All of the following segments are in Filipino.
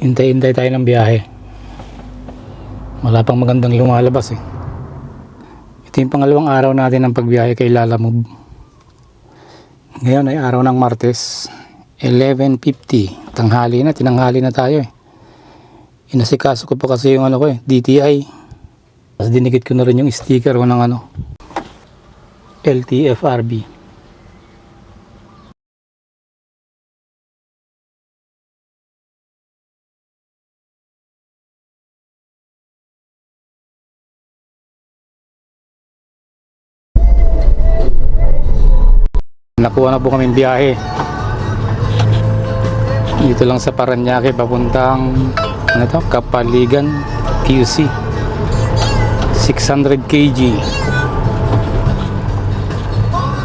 Hintay-hintay tayo ng biyahe. Wala pang magandang lumalabas eh. Ito yung pangalawang araw natin ng pagbiyahe kay Lalamove. Ngayon ay araw ng Martes, 11:50. Tanghali na, tinanghali na tayo eh. Inasikaso ko pa kasi yung ano ko eh, DTI. Tapos dinikit ko na rin yung sticker ko ng ano, LTFRB. Nakuha na po kaming biyahe. Dito lang sa Parañaque papuntang ano to? Kapaligan QC. 600 kg.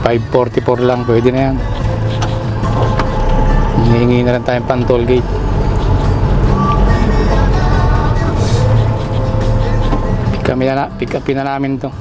544 lang, pwede na yan. Hihingi na lang tayong pan toll gate. Pick upin na namin to.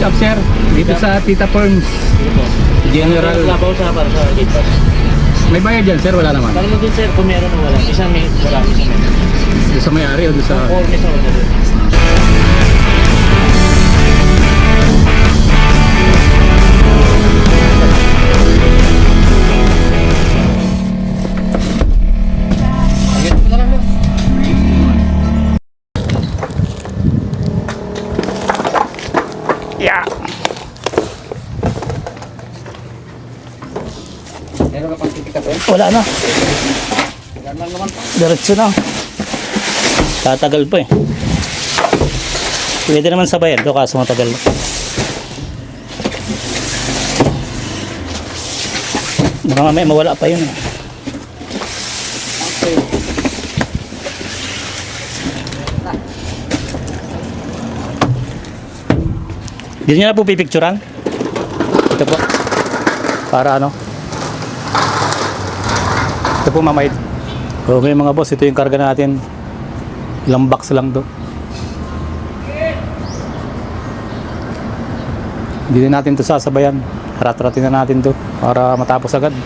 Up sir, dito sa Tita Perms General. Labaw sa para sa dito. May bayad dyan sir, wala naman. Tanong din sir kung meron o wala. Isang may wala, isang may. Doon sa may-ari o doon sa... Or may sa wala din. Yeah. Meron ka pang tipikat eh? Wala na. Normal naman. Diretso na. Tatagal pa eh. Pwede naman sabayan to kaso matagal. Baka mamaya mawala pa yun eh. Dito nyo na po pipicturan. Ito po. Para ano. Ito po mamay. Okay mga boss, ito yung karga natin. Ilang box lang to. Hindi na natin to sasabayan. Harat-haratin na natin to para matapos agad.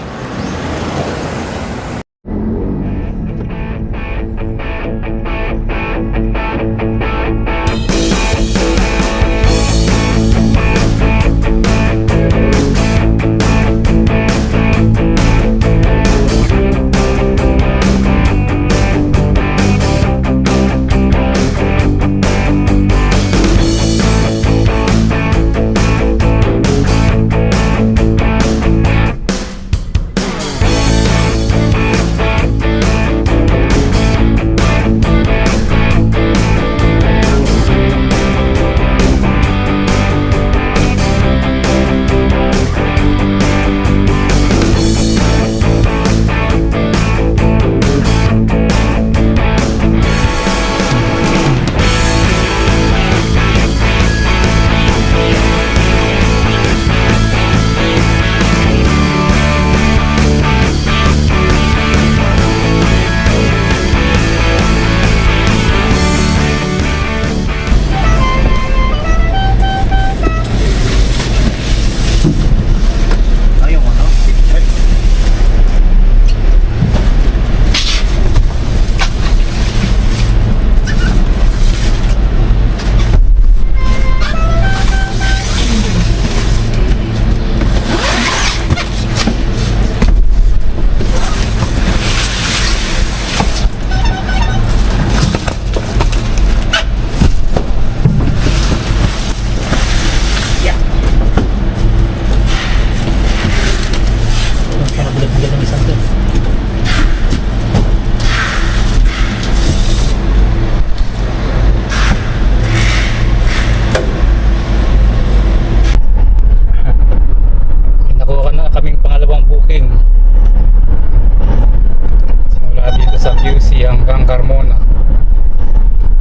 Carmona.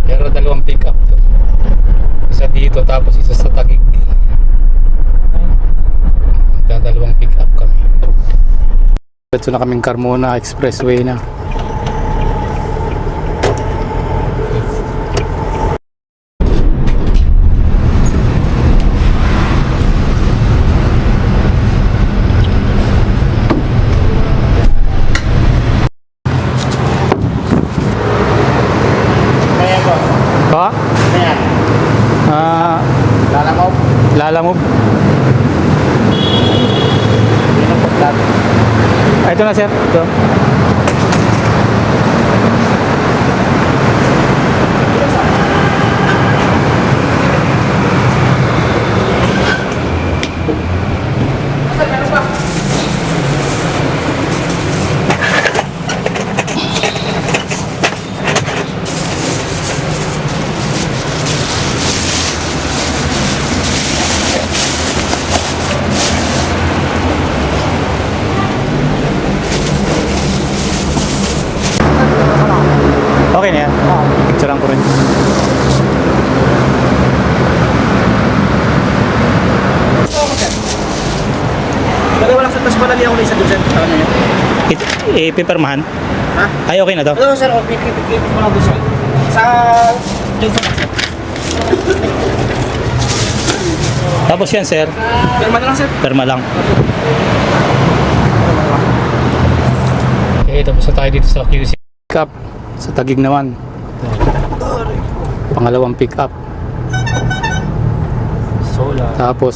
Pero dalawang pick up to. Isa dito tapos isa sa Taguig. Dalawang pick up kami. Ito na kaming Carmona Expressway na. Kaya po. Pa? Kaya. Lalangaw. Lalamove. Yun ang pagkat. Ito na sir. Ito. Okay na yan. Picturean ko rin. Bagay walang sa tas panali ako na isa doon, sir. Ano yun? Pipirmahan? Ha? Ay, okay na to. Ano, sir? Pipipipip mo lang doon, sir. Sa... Diyan sa... Tapos yan sir, Pirma na lang, sir. perma lang. Okay, tapos na tayo dito sa QC. Pick up sa Taguig naman. Pangalawang pick up. Solar. Tapos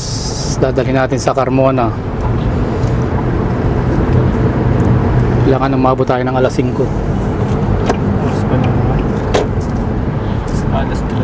dadalhin natin sa Carmona. Kailangan umabot tayo ng alas 5. Alas 3.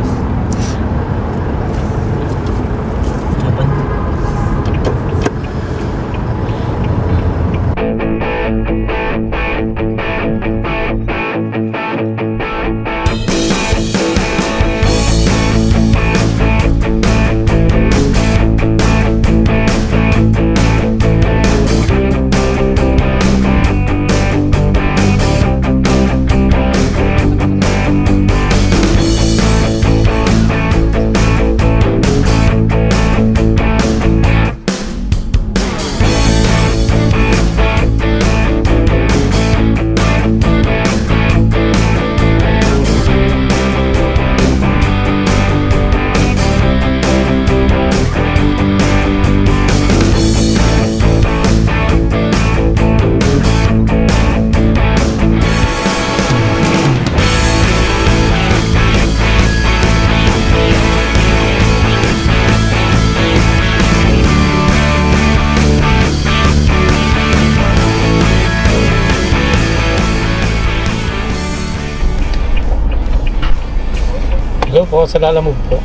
Hello po, sa Lalamove po.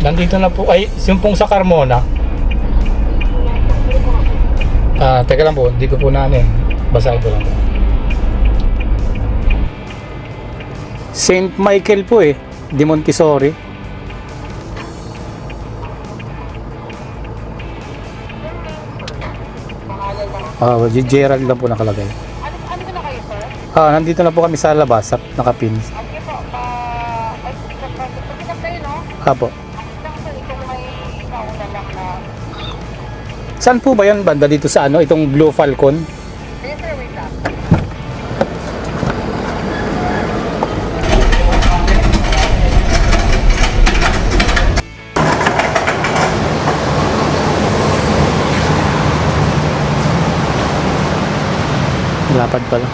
Nandito na po, ay, yung pong sa Carmona. Teka lang po, hindi ko po na ano eh. Basahin ko lang po. Saint Michael po eh, di Montessori. Gerald lang po nakalagay. Ano na kayo, sir? Nandito na po kami sa labas, nakapin. Sige po, pag-pick up kayo, no? Apo. Lang, sir, itong may nauna lang na... Saan po ba yan banda dito sa ano, itong Blue Falcon? Sige, sir, wait lang. Lapad pala.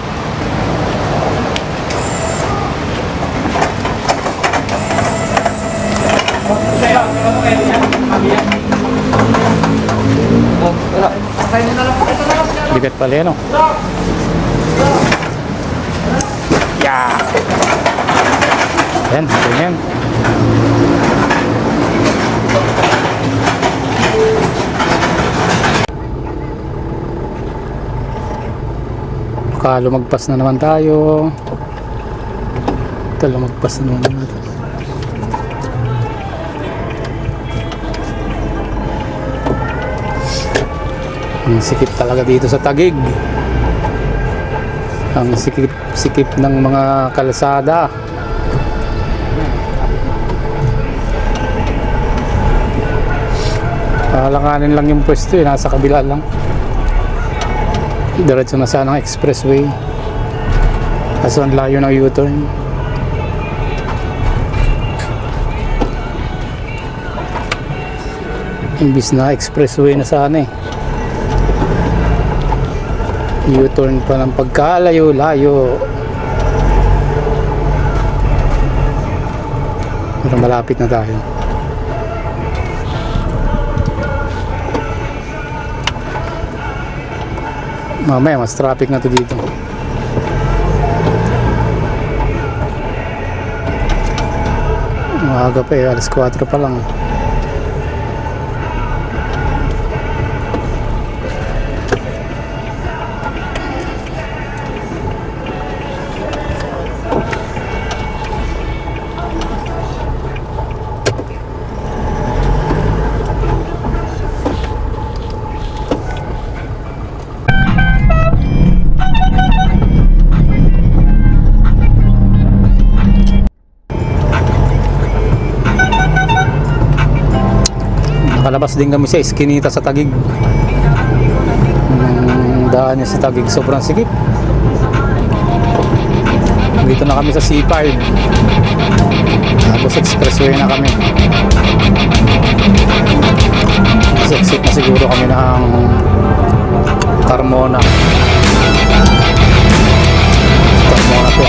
Bigat pala yan, oh. Yeah! Yan, ganyan. Baka lumagpas na naman tayo. Ito, lumagpas na naman natin. Ang sikip talaga dito sa Taguig. Ang sikip ng mga kalsada. Alanganin lang yung pwesto nasa kabila lang. Diretso na sana ang expressway. Kaso ang layo ng U-turn. Imbis na expressway na sana U-turn pa ng pagkalayo-layo. Pero malapit na tayo. Mamaya mas traffic na to dito. Maaga pa alas 4 pa lang. Nakalabas din kami sa Eskinita sa Taguig. Daan niya sa Taguig sobrang sikip. Dito na kami sa C5. Tapos expressway na kami. Exit na siguro kami ng Carmona. Carmona po.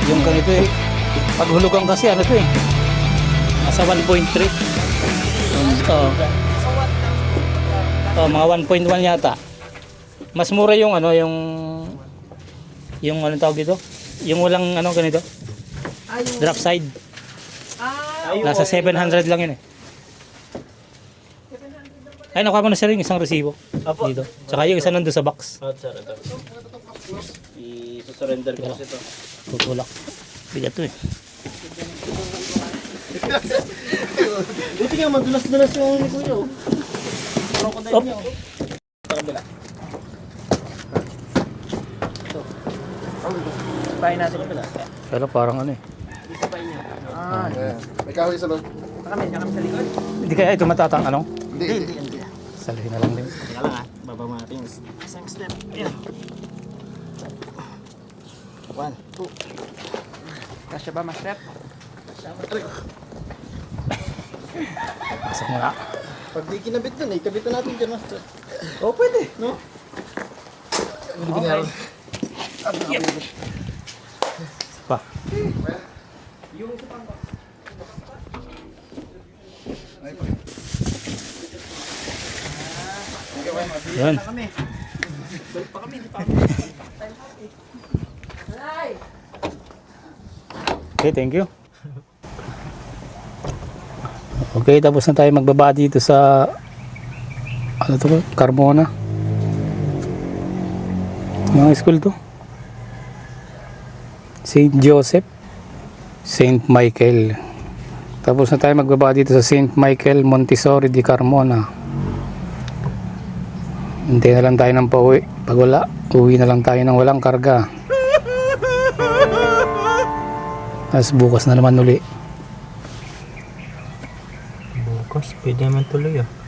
Yung ganito paghulugan kasi ano to nasa 1.3. Mga 1.1 yata. Mas mura yung ano yung anong tawag dito? Yung walang ano ganito. Drop side. Nasa 700 lang yun Ay, nakuha ko na siya rin isang resibo dito. Tsaka yung isa nandun sa box. I-surrender ko kasi ito. Tutulak. Bigat to Buti nga madulas-dulas yung ni Kuya. Op. Pahin natin yung pala. Pero parang ano May kahoy sa loob. Kami sa likod. Hindi kaya ito matatang ano? Hindi. Salihin na lang din. Teka lang baba mo natin yung isang step. Ayan. 1, 2. Kasya ba, Master? Pasok mo na. Pag di kinabit dun, ikabit na natin dyan, Master. Oh, pwede, no? Okay. Pa. Yung isa pang Yan. kami. Balik pa kami, di pa Okay, thank you. Okay, tapos na tayo magbaba dito sa Ano to? Carmona. Mga school to? St. Joseph, St. Michael. Tapos na tayo magbaba dito sa St. Michael Montessori di Carmona. Hintay na lang tayo ng pauwi. Pag wala, uwi na lang tayo ng walang karga. Tapos bukas na naman uli. Bukas, pwede naman tuloy ah.